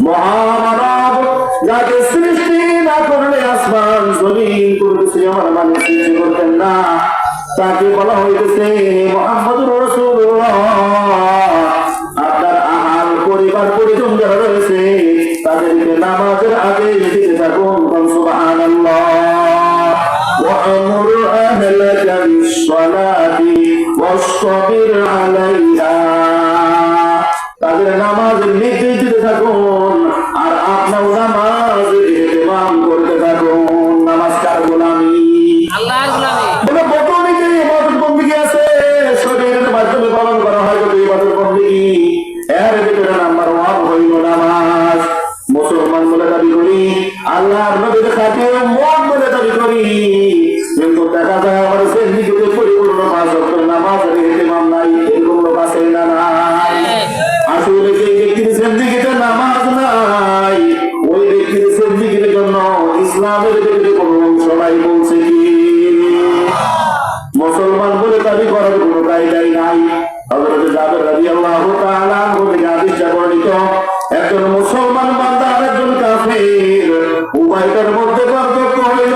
মহামানব যাকে সৃষ্টি না করলে আসমান জমিন করেছে আমার মানুষ সৃষ্টি করতেন না, তাকে বলা হইতেছে মুহাম্মদুর রাসূলুল্লাহ। আপনার আহাল পরিবার পরিজন যারা রয়েছে তাদেরকে নামাজের আগে দিতে থাকুন, সুবহানাল্লাহ। وأمر أهلك بالصلاة واصطبر عليها, তাদের নামাজের নির্দেশ দিতে থাকুন আর আপনার নামাজের ইহতিমাম করতে থাকুন। নামাজ কার গোলামি? আল্লাহর গোলামি। বলে বকরীকে ইবাদত বন্দেগী আছে, শরীরের মাধ্যমে পালন করা হয় যদি ইবাদত বন্দেগী, এর ভিতরে নাম্বার 1 হইল নামাজ। মুসলমান বলে দাবি করি, আল্লাহর নবীর খাঁটি উম্মত বলে দাবি করি, কিন্তু দেখা যায় আমার জিন্দেগিতে পরিপূর্ণ 5 ওয়াক্ত নামাজের ইহতিমাম নাই। এরকম লোক আছে না নাই? আসলে যে ব্যক্তির জিন্দেগিতে নামাজ নাই ওই ব্যক্তির জিন্দেগির জন্য ইসলামের ভিতরে কোনো অংশ নাই বলছে কি? মুসলমান বলে দাবি করার কোনো কায়দাই নাই। হযরত জাবের রাদিয়াল্লাহু তাআলা আনহু থেকে হাদিসটা বর্ণিত, একজন মুসলমান বান্দা আর একজন কাফির উভয়ের মধ্যে পার্থক্য হইল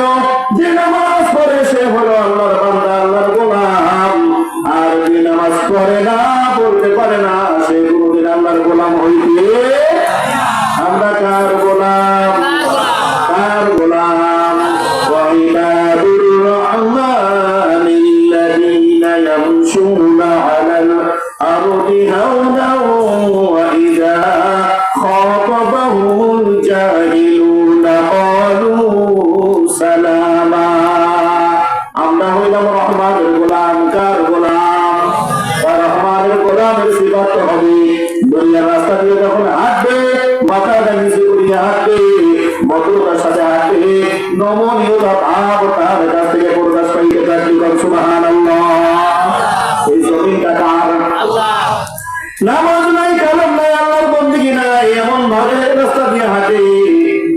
যে নামাজ পড়ে সে হলো আল্লাহর বান্দা, আল্লাহর গোলাম, আর যে নামাজ পড়ে না, পড়তে পারে না, সে কোনদিন আল্লাহর গোলাম হইতে। আমরা কার গোলাম? কার গোলাম? ওয়াইবাদুর রহমানিল্লাযীনা ইয়ামশুনা আলাল আরদি হাওনাও ওয়া ইযা খাতাবাহুমুল জাহিলুনা ক্বালু সালামা। আমরা হইলাম রহমানের গোলাম। কার গোলাম? রহমানের গোলামের সিফাত হবে দুনিয়ার রাস্তা দিয়ে যখন হাঁটবে মাথাটা নিচে করিয়ে হাঁটবে, ভদ্রতার সাথে হাঁটবে, নমনীয়তা ভাব তার কাছ থেকে প্রকাশ পাইতে থাকবে। সুবহানাল্লাহ। এই জমিনটা কার? আল্লাহ। নামাজ নাই, কালাম নাই, আল্লাহর বন্দেগী নাই, এমন ভাবে রাস্তা দিয়ে হাঁটে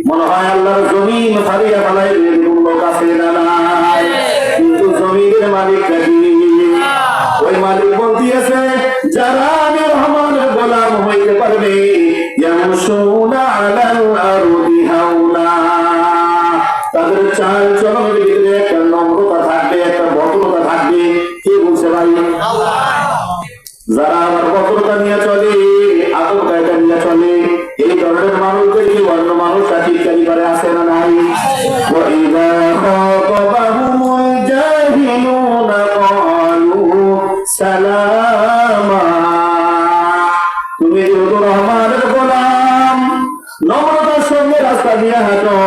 মনে হয় আল্লাহর জমিন ছাড়িয়া ফেলাইবে, এরকম লোক আছে না নাই? কিন্তু জমিনের মালিক নাকি? ওই মালিক বলতেছে যারা আমি রহমানের গোলাম হইতে পারবে ইয়ামশুনা আলাল আরদি হাওনা, তাদের চাল চলনের ভিতরে একটা নম্রতা থাকবে, একটা ভদ্রতা থাকবে। কে বলছে ভাই? আল্লাহ। যারা আমার ভদ্রতা নিয়ে চলে, আদব কায়দা নিয়ে চলে, এই ধরনের মানুষদেরকে অন্য মানুষরা টিটকারি করে, আছে না নাই? ওয়া ইযা খাতাবাহুমুল জাহিলুনা ক্বালু সালামা। তুমি যেহেতু রহমানের গোলাম, নম্রতার সঙ্গে রাস্তা দিয়ে হাঁটো,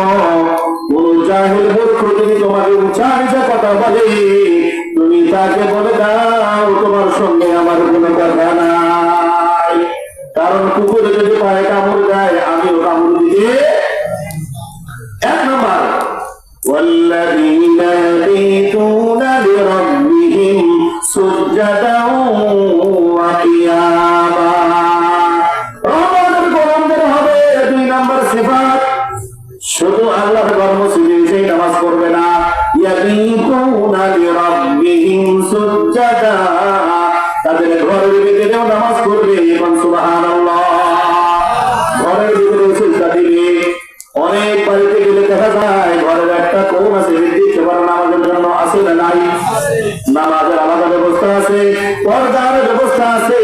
কোন জাহিল মূর্খ যদি তোমাকে উঁচা নিচা কথা বলে তুমি তাকে বলে দাও তোমার সঙ্গে আমার কোনো কথা নাই। কারণ কুকুরে যদি পায়ে কামড় দেয় আমিও কামড় দিতে। 1 নম্বর, ওয়াল্লাযীনা ইয়াবিতুনা লিরাব্বিহিম সুজদাও ওয়া কিয়ামা। রহমানের গোলামদের হবে 2 নম্বর সিফাত, শুধু আল্লাহর ঘর মসজিদে এসে নামাজ পড়বে না, ইয়াবিতুনা লিরাব্বিহিম সুজদা, তাদের ঘরের ভিতরেও নামাজ পড়বে। সুবহানাল্লাহ। ঘরের ভিতরে সিজদা দিবে। অনেক বাড়িতে গেলে দেখা যায় ঘরের একটা কোণ আছে দিতে পারে নামাজের জন্য, আছে না নাই? নামাজের আলাদা ব্যবস্থা আছে, পর্দার ব্যবস্থা আছে।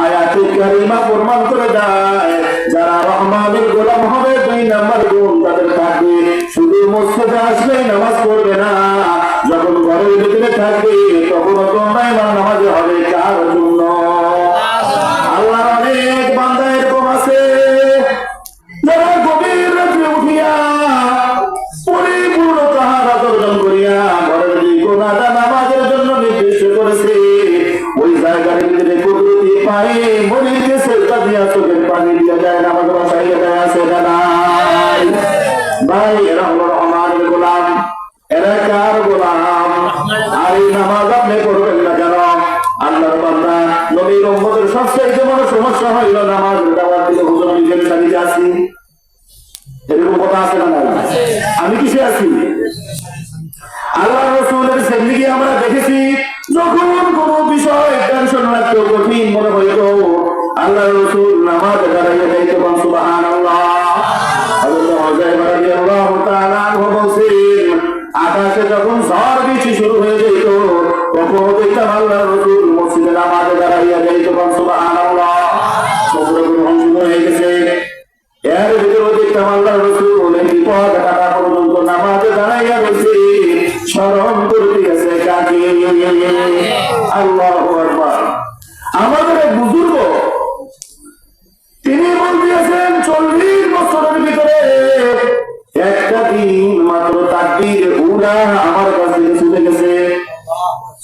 আয়াতে কারিমা প্রমাণ করে দেয় যারা রহমানের গোলাম হবে 2 নম্বর গুণ তাদের থাকবে, শুধু মসজিদে আসলেই নামাজ পড়বে না, যখন ঘরের ভিতরে থাকবে তখন তোমরাই নামাজে হবে। কার জন্য? আল্লাহর অনেক বান্দা এরকম আছে যারা গভীর রাত্রে উঠিয়া পরিপূর্ণ তাহারা অর্জন করিয়া ঘরের যে গোনাটা নামাজের জন্য নির্দিষ্ট করেছে ওই জায়গার ভিতরে কুদরতি পায়ে মনিরকে সেজদা দিয়া চোখের পানি দিয়ে যায়, নামাজ বাসায় দেয়, আছে না নাই? ভাই এরা হলো রহমানের গোলাম। এরা কার গোলাম? আর এই নামাজ আপনি পড়বেন না কেন? আল্লাহর বান্দা নবীর উম্মতের সবচেয়ে বড় সমস্যা হইল নামাজের দাওয়াত দিলে হুজুর নিজের সাথে আছি, এরকম কথা আছে না নাই? আমি কিসে আছি? আল্লাহ রাসূলের জিন্দেগি আমরা দেখেছি যখন কোন বিষয় টেনশন লাগতো, কঠিন মনে হইতো, আল্লাহ রাসূল নামাজে দাঁড়াইয়া যাইতো সুবহানাল্লাহ। হযরত হুযায়ফা রাদিয়াল্লাহু তাআলা আনহু বলেন আকাশে যখন ঝড় বৃষ্টি শুরু হয়ে যেত তখন দেখতাম আল্লাহ রাসূল মসজিদে নামাজে দাঁড়াইয়া যাইতো সুবহানাল্লাহ। সমুদ্র গ্রহণ শুরু হয়ে গেছে, এর ভিতরে দেখতাম আল্লাহ রাসূল বিপদ কাটা পর্যন্ত নামাজে দাঁড়াইয়া রয়েছে, স্মরণ করতে গেছে কাকে? আল্লাহু আকবার। আমাদের এক বুজুর্গ তিনি বলতেছেন 40 বছরের ভিতরে একটা দিন মাত্র তাকবীর উলা আমার কাছে ছুটে গেছে।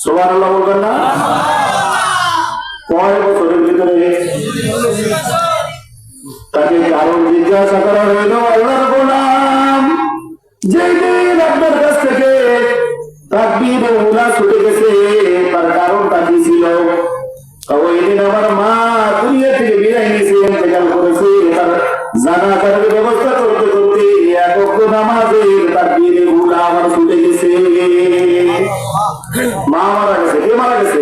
সুবহানাল্লাহ বলবেন না? কয় বছরের ভিতরে? তাকে কারণ জিজ্ঞাসা করা হইল, আল্লাহর গোলাম যেই দিন আপনার কাছ থেকে তাকবীর উলা ছুটে গেছে তার কারণটা কি ছিল? ওই দিন আমার মা দুনিয়া থেকে বিদায় নিয়েছে, ইন্তেকাল করেছে। তার জানাজার ব্যবস্থা করতে করতে এক ওয়াক্ত নামাজের তাকবীর উলা আমার ছুটে গেছে। মা মারা গেছে। কে মারা গেছে?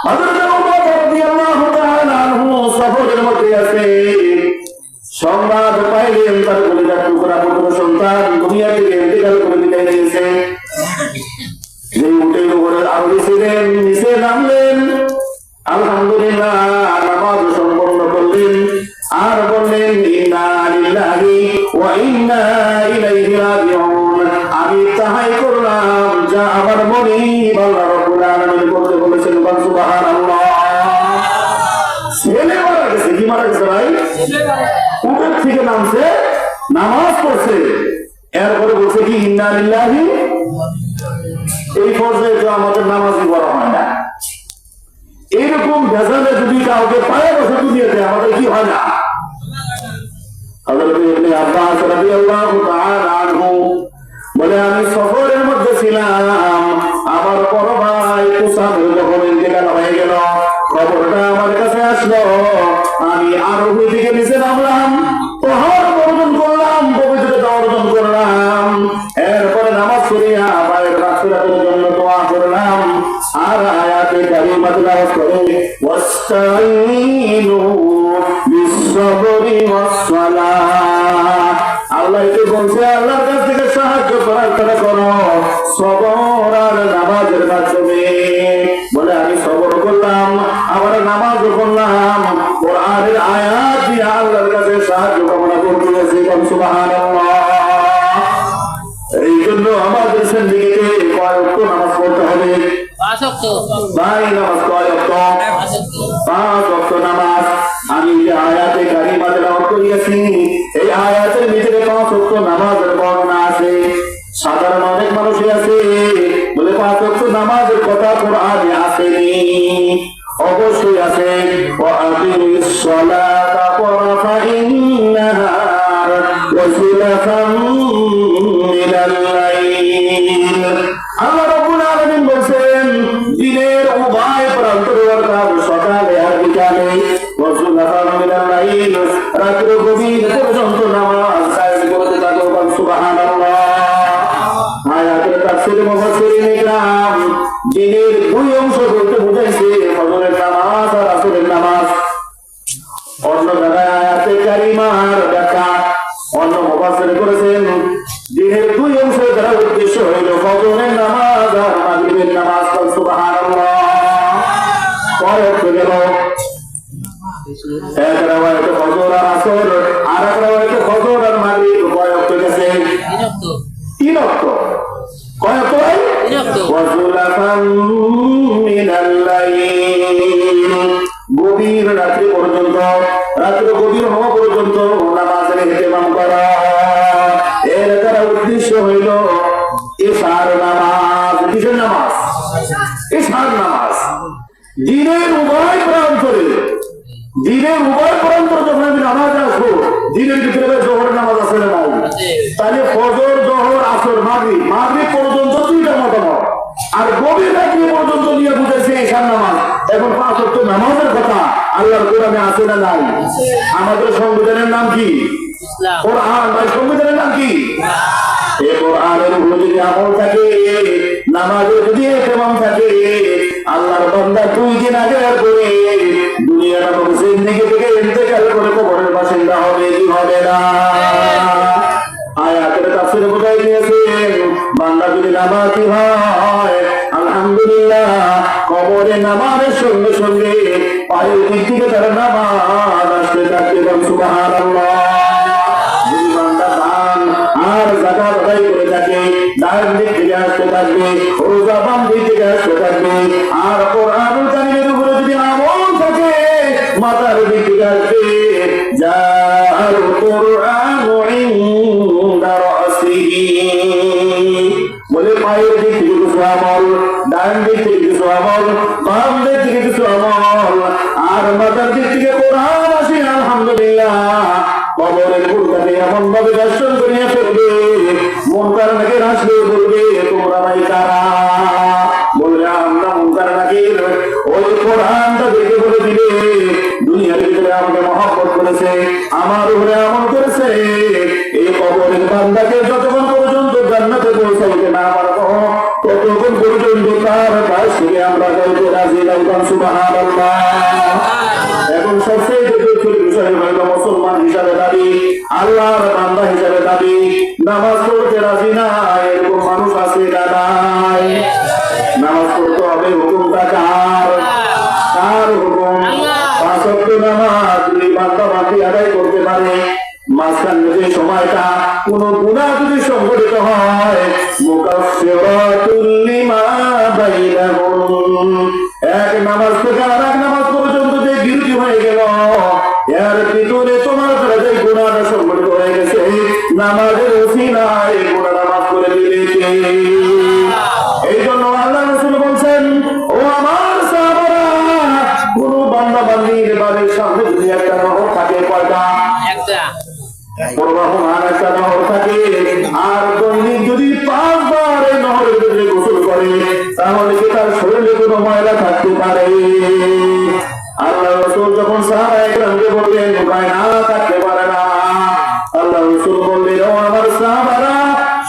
হযরত ওমর রাদিয়াল্লাহু তাআলা আনহু সফরের মধ্যে আছে, সংবাদ পাইলেন তার কলিজার টুকরা পুত্র সন্তান দুনিয়া থেকে ইন্তেকাল করে বিদায় নিয়েছে। যে উঠে উপরে আরোহী ছিলেন, নিচে নামলেন, আলহামদুলিল্লাহ নামাজ সম্পন্ন করলেন আর বললেন ইন্না লিল্লাহি ওয়া ইন্না ইলাইহি রাজিউন। আমি তাহাই করলাম যা আমার মনিব আল্লাহ রাব্বুল আলামিন করতে বলেছেন। সুবহানাল্লাহ। ছেলে মারা গেছে। কি মারা গেছে ভাই? উঠের থেকে নামছে, নামাজ পড়ছে, এরপরে বলছে কি ইন্না লিল্লাহি। এই পর্যায়ে তো আমাদের নামাজই পড়া হয় না। এইরকম ভেজালে যদি কাউকে পায়ে বসে দুনিয়াতে আমাদের কি হয় না? হযরত ইবনে আব্বাস রাদিয়াল্লাহু তাআলা আনহু বলে আমি সফরের মধ্যে ছিলাম, আমার বড় ভাই উসামা যখন ইন্তেকাল হয়ে গেল খবরটা আমার কাছে আসলো। আমি আরোহী থেকে নিচে নামলাম, পাহাড় অর্জন করলাম, পবিত্রতা অর্জন করলাম, এরপরে নামাজ পড়িয়া ভাইয়ের রাসূলের জন্য দোয়া করলাম আর আয়াতে কারিমা তেলাওয়াত করে ওয়াস্তাইনু বিস-সাবরি ওয়াস-সালাহ। আল্লাহ এতে বলছে আল্লাহর কাছ থেকে সাহায্য প্রার্থনা করো সবর আর নামাজের মাধ্যমে। বলে আমি সবর করলাম, আবার নামাজও করলাম, কোরআনের আয়াত দিয়ে আল্লাহর কাছে সাহায্য কামনা করতেছি। সুবহানাল্লাহ। এই জন্য আমাদের জিন্দেগিতে কয় ওয়াক্ত নামাজ পড়তে হবে? 5 ওয়াক্ত। ভাই নামাজ কয় ওয়াক্ত? 5 ওয়াক্ত নামাজ। আমি যে আয়াতে কারিমা তেলাওয়াত করিয়েছি এই আয়াতের ভিতরে 5 ওয়াক্ত নামাজের বর্ণনা আছে। সাধারণ অনেক মানুষই আছে বলে 5 ওয়াক্ত নামাজের কথা কোরআনে আসেনি। অবশ্যই আছে। ওয়া আকিমিস সালাতা তারফাইন নাহার ওয়া সুলাফাম মিনাল লাইল। আল্লাহ রাব্বুল আলামিন বলেন দিনের উভয় প্রান্তে অর্থাৎ সকালে আর বিকালে, ওয়া সুলাফাম মিনাল লাইল রাতের গভীর পর্যন্ত নামাজ কায়েম করতে থাকো। সুবহানাল্লাহ। আয়াতের তাফসীরে মুফাসসিরিন ইকরাম দিনের দুই অংশ বলতে বুঝাইছে ফজরের নামাজ আর আসরের নামাজ। অন্য জায়গায় আয়াতে কারিমার ব্যাখ্যা অন্য মুফাসসির করেছেন দিনের দুই অংশ দ্বারা উদ্দেশ্য হইল ফজরের নামাজ আর মাগরিবের নামাজ। সুবহানাল্লাহ। কয় ওয়াক্ত গেল? এক রাওয়ায়াতে ফজর আর আসর, আর এক রাওয়ায়াতে ফজর আর মাগরিব। কয় ওয়াক্ত গেছে? 3 ওয়াক্ত। কয় ওয়াক্ত ভাই? 3 ওয়াক্ত। ওয়া সুলাফাম মিনাল লাইল। গভীর রাত্রি পর্যন্ত, রাত্র গভীর হওয়া পর্যন্ত নামাজের ইহতিমাম করা। এর দ্বারা উদ্দেশ্য হইল ইশার নামাজ। কিসের নামাজ? ইশার নামাজ। দিনের উভয় প্রান্তরে, দিনের উভয় প্রান্তরে যখন আমি নামাজ আসবো, দিনের ভিতরে জোহরের নামাজ আছে না নাই? তাহলে ফজর, জোহর, আসর, মাগরিব, মাগরিব পর্যন্ত 2টা মতামত, আর গভীর রাত্রি পর্যন্ত নিয়ে বুঝেছে ইশার নামাজ। এখন 5 ওয়াক্ত নামাজের কথা আল্লাহর কোরআনে আছে না নাই? আমাদের সংবিধানের নাম কি? কোরআন। ভাই সংবিধানের নাম কি? এই কোরআনের উপর যদি আমল থাকে, নামাজের যদি ইহতিমাম থাকে, আল্লাহর বান্দা 2 দিন আগে করে দুনিয়াটা বলছে আর মাথার দিক থেকে কোরআন আসে আলহামদুলিল্লাহ। কবরের বুড়কাকে এমন ভাবে দর্শন করিয়া ফেলবে, মন কার নাকি আসলে বলবে তোমরা ভাই কারা? বলবে আমরা মন কার নাকি। ওই কোরআনটা দেখে বলে দিবে দুনিয়ার ভিতরে আমাকে মহব্বত করেছে, আমার উপরে আমল করেছে। এই কবরের বান্দাকে যতক্ষণ পর্যন্ত জান্নাতে পৌঁছাইতে না পারবো ততক্ষণ পর্যন্ত তার কাছ থেকে আমরা যাইতে রাজি লাগতাম। সুবহানাল্লাহ। এখন সবচেয়ে দুঃখের বিষয় হইল মুসলমান হিসাবে দাবি, আল্লাহর বান্দা হিসাবে দাবি, নামাজ পড়তে রাজি না এরকম মানুষ আছে দাদাই। নামাজ পড়তে হবে, হুকুমটা কার? কার হুকুম? পাঁচ ওয়াক্ত নামাজ যদি বান্দা বাকি আদায় করতে পারে, মাঝখান যে সময়টা কোন গুনাহ যদি সংঘটিত হয়, মুকাফফিরাতুল লিমা বাইনাহুম, এক নামাজ থেকে আরেক নামাজ পর্যন্ত যে বিরতি হয়ে গেল, এর ভিতরে তোমার দ্বারা যে গুনাহটা সংঘটিত হয়ে গেছে, নামাজের ওসিলায় গুনাহটা মাফ করে দিবে কে? এই জন্য আল্লাহ রাসূল বলছেন, ও আমার সাহাবারা, কোন বান্দা বান্দির বাড়ির সামনে যদি একটা নহর থাকে, কয়টা? একটা। প্রবাহমান একটা নহর থাকে, আর দৈনিক যদি 5 বার এই নহরের ভিতরে গোসল করে, তাহলে কি তার শরীরে কোনো ময়লা থাকতে পারে? আল্লাহ রাসূল যখন সাহাবায়ে কেরামকে বললেন না, থাকতে পারে না। আল্লাহ রাসূল বললেন, ও আমার সাহাবারা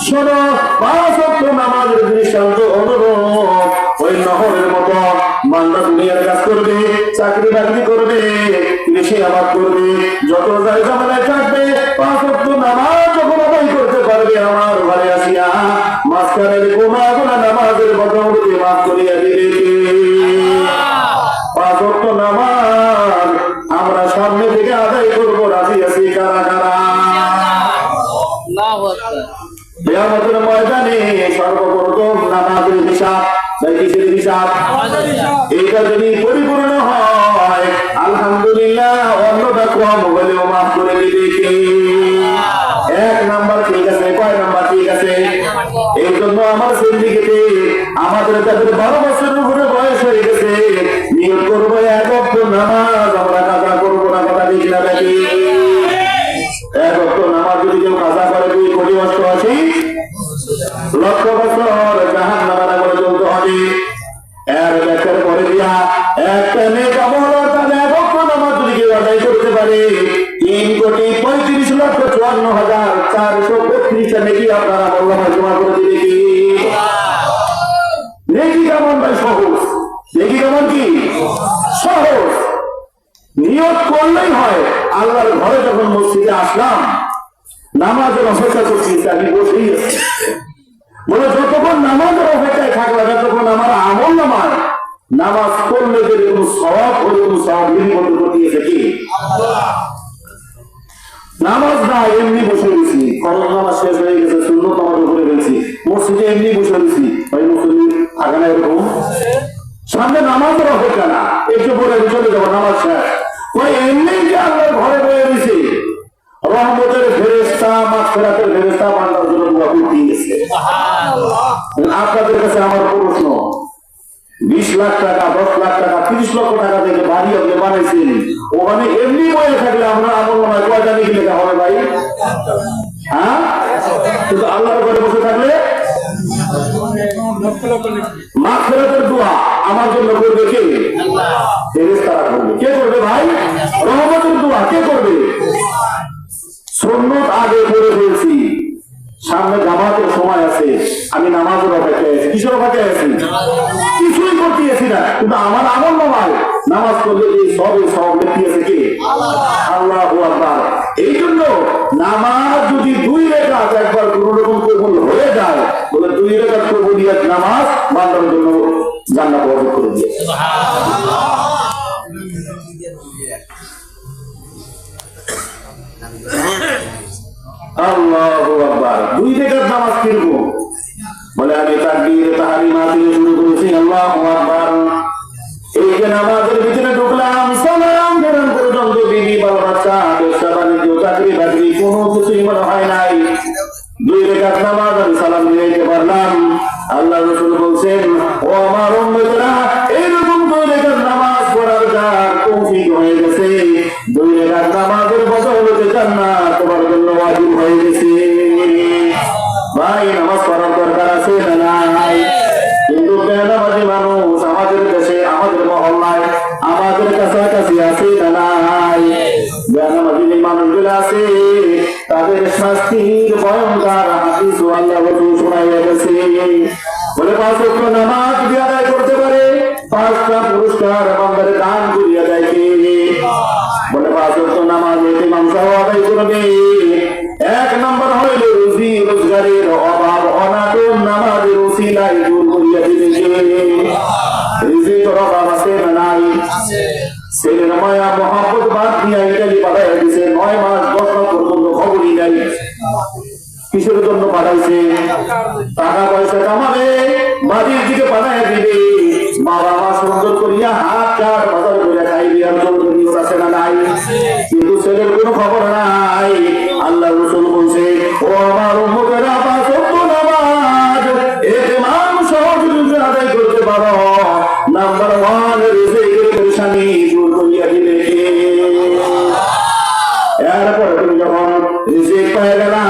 শোনো, 5 ওয়াক্ত নামাজের দৃষ্টান্ত অনুরূপ ওই নহরের মতো বান্দা দুনিয়ার কাজ করবে, চাকরি বাকরি করবে, কৃষি আবাদ করবে, যত জায়গা মানে থাকবে, 5 ওয়াক্ত নামাজ যখন আদায় করতে পারবে, আমার ঘরে আসিয়া মাঝখানের গুনাহগুলো নামাজের বদৌলতে মাফ করিয়া দিবে কে? 5 ওয়াক্ত নামাজ আমরা সামনে থেকে আদায় করবো, রাজি আছি কারা কারা? কিয়ামতের ময়দানে সর্বপ্রথম নামাজের হিসাব, কিসের হিসাব? এটা যদি পরিপূর্ণ হয় আলহামদুলিল্লাহ, অন্যটা কম হলেও মাফ করে দিবে কে? 1 নাম্বার ঠিক আছে, কয় নাম্বার ঠিক আছে? এই জন্য আমার সিন্ডিকেটে আমাদের যাদের 12 বছরের উপরে বয়স হয়ে গেছে, নিয়োগ করবো 1 ওয়াক্ত নামাজ আমরা কাজা করবো না, কথা ঠিক না নাকি? 1 ওয়াক্ত নামাজ যদি কেউ কাজা করে 2 কোটি 88 লক্ষ বছর জাহান্নামের আগুনে জ্বলতে হবে। এর ব্যাখ্যার পরে দিয়া একটা নেক আমল অর্থাৎ 1 ওয়াক্ত নামাজ যদি কেউ আদায় করতে পারে, 3,35,54,432 নেকি আপনারা আল্লাহ জমা করে দিবে কি? নেকি কেমন ভাই? সহজ। নেকি কেমন? কি সহজ? নিয়ত করলেই হয়। আল্লাহর ঘরে যখন মসজিদে আসলাম, নামাজের অপেক্ষা করছি, আমি বসেই আছি, বলে যতক্ষণ নামাজের অপেক্ষায় থাকলাম ততক্ষণ আমার আমল নামায় নামাজ পড়লে যেরকম সওয়াব ওরকম সওয়াব নির্ভর দিয়েছে কি? নামাজ না এমনি বসে গেছি, ফরজ নামাজ শেষ হয়ে গেছে, সুন্নত নামাজ করে ফেলছি, মসজিদে এমনি বসে গেছি, ওই মুসলিম থাকে না এরকম? সামনে নামাজের অপেক্ষা না, একটু পরে চলে যাবো, নামাজ শেষ। ওই এমনি যে আল্লাহর ঘরে বয়ে রয়েছে, রহমতের ফেরেশতা, মাগফিরাতের ফেরেশতা বান্দার জন্য দোয়া করতে গেছে। আপনাদের কাছে আমার প্রশ্ন, 20 লাখ টাকা, 10 লাখ টাকা, 30 লক্ষ টাকা থেকে বাড়ি আপনি বানাইছেন, ওখানে এমনি বয়ে থাকলে আমরা আমল নামায় কয়টা লিখে লেখা হবে ভাই? হ্যাঁ, কিন্তু আল্লাহর ঘরে বসে থাকলে মাগফিরাতের দোয়া আমার জন্য করবে কে? ফেরেশতারা করবে। কে করবে ভাই? রহমতের দোয়া কে করবে? সুন্নত আগে পড়ে ফেলছি, সামনে জামাতের সময় আছে, আমি নামাজের অপেক্ষায় আছি। কিসের অপেক্ষায় আছি? কিছুই করতে আছি না, কিন্তু আমার আমল নামায় নামাজ পড়লে এই সব লিখিয়েছে কে? আল্লাহু আকবার। এই জন্য নামাজ যদি 2 রাকাত একবার কোন রকম কবুল হয়ে যায়, বলে 2 রাকাত কবুলিয়াত নামাজ বান্দার জন্য জান্নাত ওয়াজিব করে দিয়েছে। আল্লাহু আকবার। 2 রাকাত নামাজ কিরকম? বলে আমি তাকবীর তাহরিমা দিয়ে শুরু করেছি, আল্লাহু আকবার। এই যে নামাজের ভিতরে ঢুকলাম, সালাম ফেরান পর্যন্ত বিবি বাল বাচ্চা ব্যবসা বাণিজ্য চাকরি বাকরি কোনো কিছুই মনে হয় নাই। 2 রাকাত নামাজ আমি সালাম দিতে পারলাম। আল্লাহ রাসূল বলছেন, ও আমার উম্মতেরা, এইরকম 2 রাকাত নামাজ পড়ার যার তৌফিক আছে না নাই? বেনামাজি যে মানুষগুলো আছে তাদের শাস্তির ভয়ঙ্কর হাদিস আল্লাহ রাসূল শোনাইয়া গেছে। বলে 5 ওয়াক্ত নামাজ যদি আদায় করতে পারে 5টা পুরস্কার বান্দার দান করিয়া দেয় কে? বলে 5 ওয়াক্ত নামাজ ইমাম সাহেব আদায় করবে। 1 নম্বর হইল রুজি রোজগারের অভাব অনাটন নামাজের ওসিলায় দূর করিয়া দিবে কে? রিজিকের অভাব আছে না নাই? ছেলের মায়া মহব্বত বাদ দিয়া ইটালি পাঠাইয়া দিছে। 9 মাস 10 মাস পর্যন্ত খবরই নাই। কিসের জন্য পাঠাইছে? টাকা পয়সা কামাবে, বাড়ির দিকে পাঠাইয়া দিবে। বাবা মা সুন্দর করিয়া হাত কাট বাজার করে খাইবে, আর জন্য আছে না নাই? কিন্তু ছেলের কোনো খবর নাই। আল্লাহ রাসূল বলছে, ও আমার উম্মতেরা 5 ওয়াক্ত নামাজ ইমাম সহ যদি আদায় করতে পারো, নাম্বার 1 রিজিকের পরেশানি দূর করিয়া দিবে কে? এরপরে তুমি যখন রিজিক পেয়ে গেলা,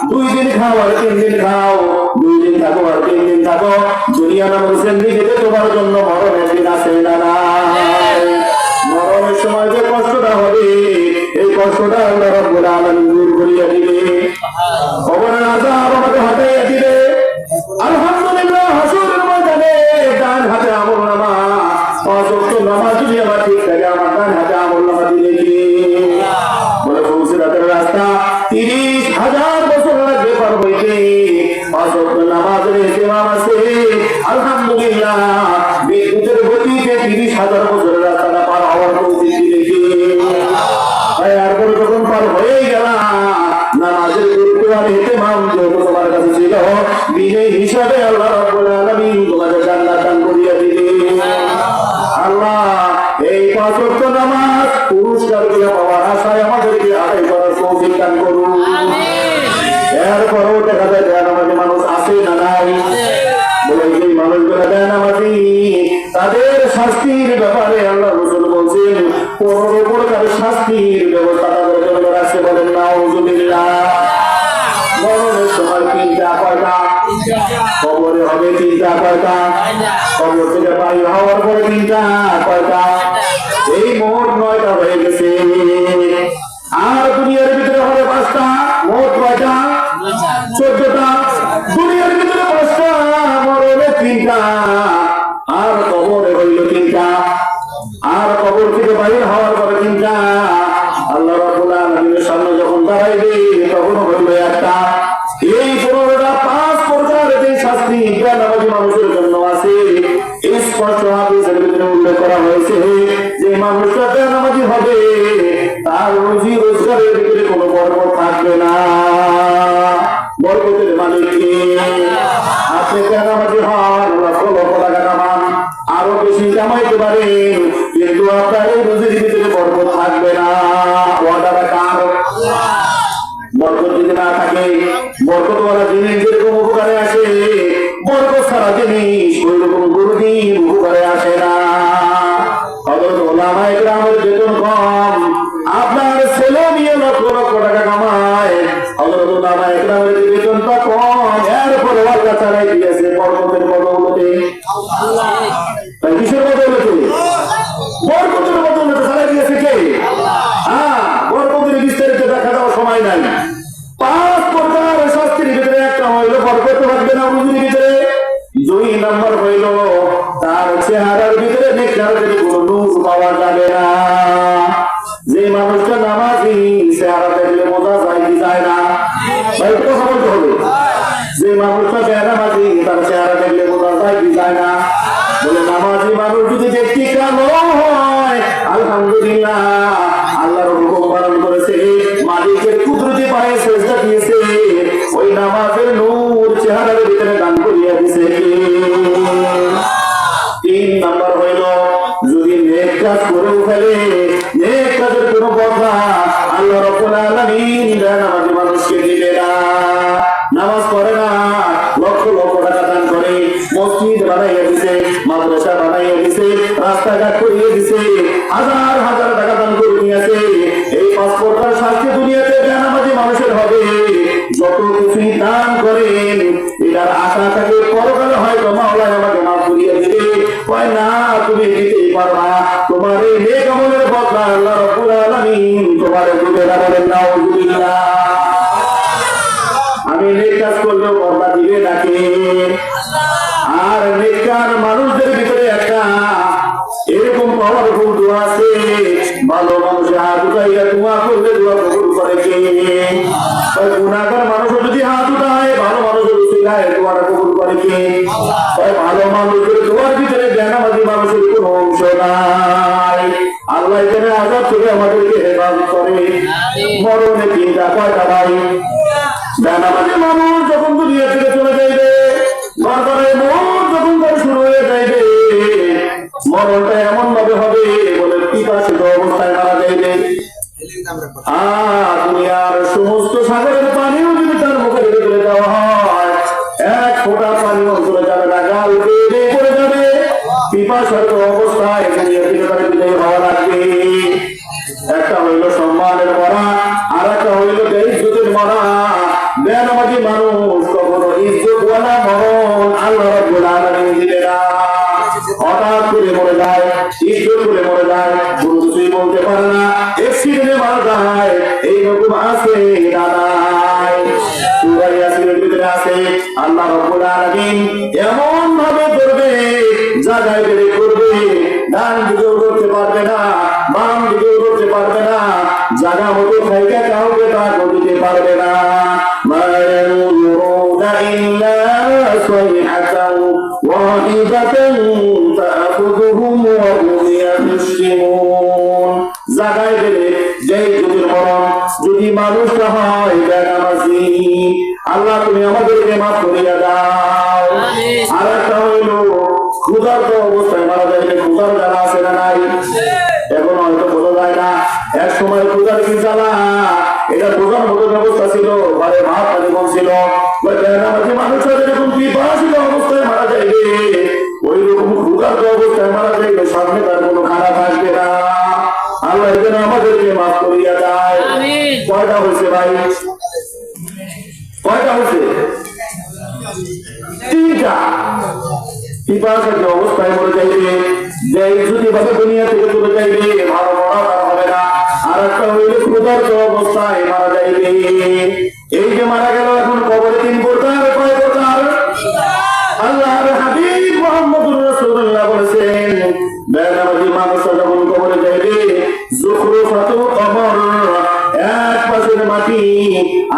2 দিন খাও আর 3 দিন খাও, 2 দিন থাকো আর 3 দিন থাকো, দুনিয়া নামের জিন্দেগিতে তোমার জন্য মরণের দিন আছে না নাই? মরণের সময় যে কষ্টটা হবে, এই কষ্টটা আল্লাহ রাব্বুল আলামিন দূর করিয়া দিবে। কবরের আযাব আমাকে হটাইয়া দিবে। আলহামদুলিল্লাহ, হাসরের ময়দানে ডান হাতে আমলনামা, 5 ওয়াক্ত নামাজ যদি আমার ঠিক থাকে, আমার ডান হাতে আমলনামা দিলে কি? বলে ফুলসিরাতের রাস্তা 30,000 বছর লাগবে পার হইতে। 5 ওয়াক্ত নামাজের ইহতিমাম আছে। আলহামদুলিল্লাহ, বিদ্যুতের গতিতে 30,000 বছরের রাস্তাটা পার হওয়ার তৌফিক দিলে কি? এরপরে যখন পার হয়ে গেলা, নামাজের গুরুত্ব আর ইহতিমাম যেহেতু তোমার কাছে ছিল, বিজয় হিসাবে আল্লাহ রাব্বুল আলামিন তোমাকে জান্নাত দান করিয়া দিবে। আল্লাহ এই 5 ওয়াক্ত নামাজ পুরস্কারগুলো পাওয়ার আশায় আমাদেরকে আদায় করার তৌফিক দান করুন। এরপরেও দেখা যায় বেনামাজি মানুষ আছে না নাই? বলে এই মানুষগুলো বেনামাজি, তাদের শাস্তির ব্যাপারে আল্লাহ রাসূল বলছেন 15 প্রকার শাস্তির ব্যবস্থা তাদের জন্য রাখছে। বলেন নাউযুবিল্লাহ। মরণের সময় 3টা কয়টা? কবরে হবে 3টা কয়টা? কবর থেকে বাইর হওয়ার পরে 3টা কয়টা? এই মোট 9টা হয়ে গেছে। আর দুনিয়ার ভিতরে হবে 5টা, মোট কয়টা? 14টা। দুনিয়ার ভিতরে 5টা, মরণে 3টা, আর কবরে হইল 3টা, আর কবর থেকে বাইর হওয়ার পরে 3টা। আল্লাহ রাব্বুল আলামিনের সামনে যখন দাঁড়াইবে তখন হইল 1টা। এই 15টা 5 প্রকার যে শাস্তি বেনামাজি মানুষের জন্য আছে, স্পষ্ট হাদিসের ভিতরে উল্লেখ করা হয়েছে যে মানুষটা বেনামাজি হবে তার রুজি রোজগারের ভিতরে কোনো বরকত থাকবে না। বরকতের মালিক কে? আপনি বেনামাজি হন, লক্ষ লক্ষ টাকা কামান, আরো বেশি কামাইতে পারেন, কিন্তু আপনার এই রুজির ভিতরে বরকত থাকবে না। ওয়াদাটা কার? বরকত যদি না থাকে, বরকতওয়ালা জিনিস যেরকম উপকারে আসে, বরকত ছাড়া জিনিস ওই রকম কোনদিন উপকারে আসে না। হযরত ওলামায়ে কেরামের বেতন কম, আপনার ছেলে নিয়ে লক্ষ লক্ষ টাকা কামায়, হযরত ওলামায়ে কেরামের বেতনটা কম, এরপরে আল্লাহ চালাই দিয়েছে বরকতের বদৌলতে। তাই কিসের বদৌলতে? বরকতের বদৌলতে চালাই দিয়েছে কে? বরকতের বিস্তারিত দেখা দেওয়ার সময় নাই। 5 প্রকার শাস্তির ভিতরে একটা হইল বরকত থাকবে না রুজির ভিতরে। 2 নম্বর হইল তার চেহারার ভিতরে নেককারের কোনো নূর পাওয়া যাবে না। যে মানুষটা নামাজি, চেহারা দেখলে বোঝা যায় কি যায় না? ভাই কথা বলতে হবে। যে মানুষটা বেনামাজি, তার চেহারা দেখলে বোঝা যায় কি যায় না? বলে নামাজি মানুষ যদি দেখতে কালো হয়, আলহামদুলিল্লাহ, আল্লাহর হুকুম পালন করেছে, মালিকের কুদরতি পায়ে সেজদা দিয়েছে, ওই নামাজের নূর চেহারার ভিতরে দান করিয়া দিয়েছে। 3 নম্বর হইল যদি নেক কাজ করে ফেলে, নেক কাজের কোন কথা আল্লাহ রাব্বুল আলামিন বেনামাজি মানুষকে দিবে না। নামাজ পড়ে না, লক্ষ লক্ষ টাকা দান করে, মসজিদ বানাইয়া দিছে, মাদ্রাসা বানাইয়া দিছে, রাস্তাঘাট করিয়ে দিছে, হাজার হাজার টাকা দান করে নিয়েছে, এই 5 প্রকার শাস্তি দুনিয়াতে বেনামাজি মানুষের হবে। যত কিছুই দান করেন, এটার আশা থাকে পরকালে হয়তো মাওলানা আমাকে মাফ করিয়ে দিবে। কয় না, তুমি দিতেই পারবা, তোমার এই নেক আমলের বদলা আল্লাহ এখানে আযাব থেকে আমাদেরকে হেফাজত করে। মরণে চিন্তা কয়টা ভাই? জানামাজি মানুষ যখন দুনিয়া থেকে চলে যাইবে, বারবারে মরণ যখন তার শুরু হয়ে যাইবে, মরণটা এমন ভাবে হবে বলে পিপাসিত অবস্থায় মারা যাইবে। আর দুনিয়ার সমস্ত সাগরের পানিও যদি তার মুখে ঢেলে দেওয়া হয়, এক ফোঁটা পানিও চলে যাবে না, গাল বেয়ে পড়ে যাবে। পিপাসার্ত অবস্থায় দুনিয়া থেকে তার বিদায় হওয়া লাগবে। একটা হইল সম্মানের মরা, আর একটা হইল ইজ্জতের মরা। বেনামাজি মানুষ কখনো ইজ্জতওয়ালা মরণ আল্লাহ রাব্বুল আলামিন দিবে না। হঠাৎ করে মরে যায়, ইজ্জত করে মরে যায়, কোনো কিছুই বলতে পারে না, এক্সিডেন্টে মারা যায়, এইরকম আছে না নাই? সূরা ইয়াসিনের ভিতরে আছে আল্লাহ রাব্বুল আলামিন এমন ভাবে করবে, জায়গায় বেড়ে করবে, ডান দিকেও করতে পারবে না, বাম দিকেও করতে পারবে না, জায়গা মতো খাইতে কাউকে তা করতে পারবে না। মা ইয়ানজুরুনা ইল্লা সাইহাতান ওয়াহিদাতান তা'খুযুহুম ওয়া হুম ইয়াখশিমুন। জায়গায় বেড়ে যেই যুগের মরণ যদি মানুষটা হয় বেনামাজি, আল্লাহ তুমি আমাদেরকে মাফ করিয়া দাও। আর একটা হইল ক্ষুধার্ত অবস্থায় মারা যাইলে, ক্ষুধার জ্বালা আছে না নাই? এখন হয়তো বোঝা যায় না, এক সময় ক্ষুধার কি জ্বালা এটা বোঝার মতো ব্যবস্থা ছিল, ঘরে ভাত পানি কম ছিল। মানুষরা যেরকম পিপাসিত অবস্থায় মারা যাইবে, ওই রকম ক্ষুধার্ত অবস্থায় মারা যাইবে, সামনে তার কোনো খারাপ আসবে না। আল্লাহ এখানে আমাদেরকে মাফ করিয়া যায়। কয়টা হয়েছে ভাই? কয়টা হয়েছে? তিনটা। পিপাসার্ত অবস্থায় মরে যাইবে, যে যদি ভাবে দুনিয়া থেকে চলে যাইবে, ভালো মরা তার হবে না। আর একটা হইলে ক্ষুধার্ত অবস্থায় মারা যাইবে। এই যে মারা গেল, এখন কবরে তিন প্রকার, কয় প্রকার? আল্লাহর হাবিব মুহাম্মদুর রাসূলুল্লাহ বলেছেন, বেনামাজি মানুষরা যখন কবরে যাইবে, যুখরুফাতুল কবর, এক পাশের মাটি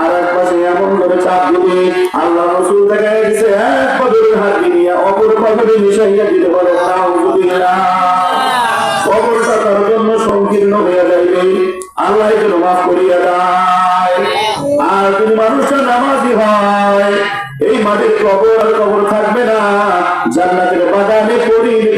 আর এক পাশে এমন করে চাপ দিবে, আল্লাহ রাসূল দেখায় দিয়েছে এক পাথরের হাত দিয়ে অপর পাথরে মিশাইয়া দিতে পারে। নাউযুবিল্লাহ। কবরটা তার জন্য সংকীর্ণ হয়ে যাইবে, আল্লাহ যেন মাফ করিয়া দেয়। আর যদি মানুষটা নামাজি হয়, এই মাটির কবর আর কবর থাকবে না, জান্নাতের বাগানে পরিণত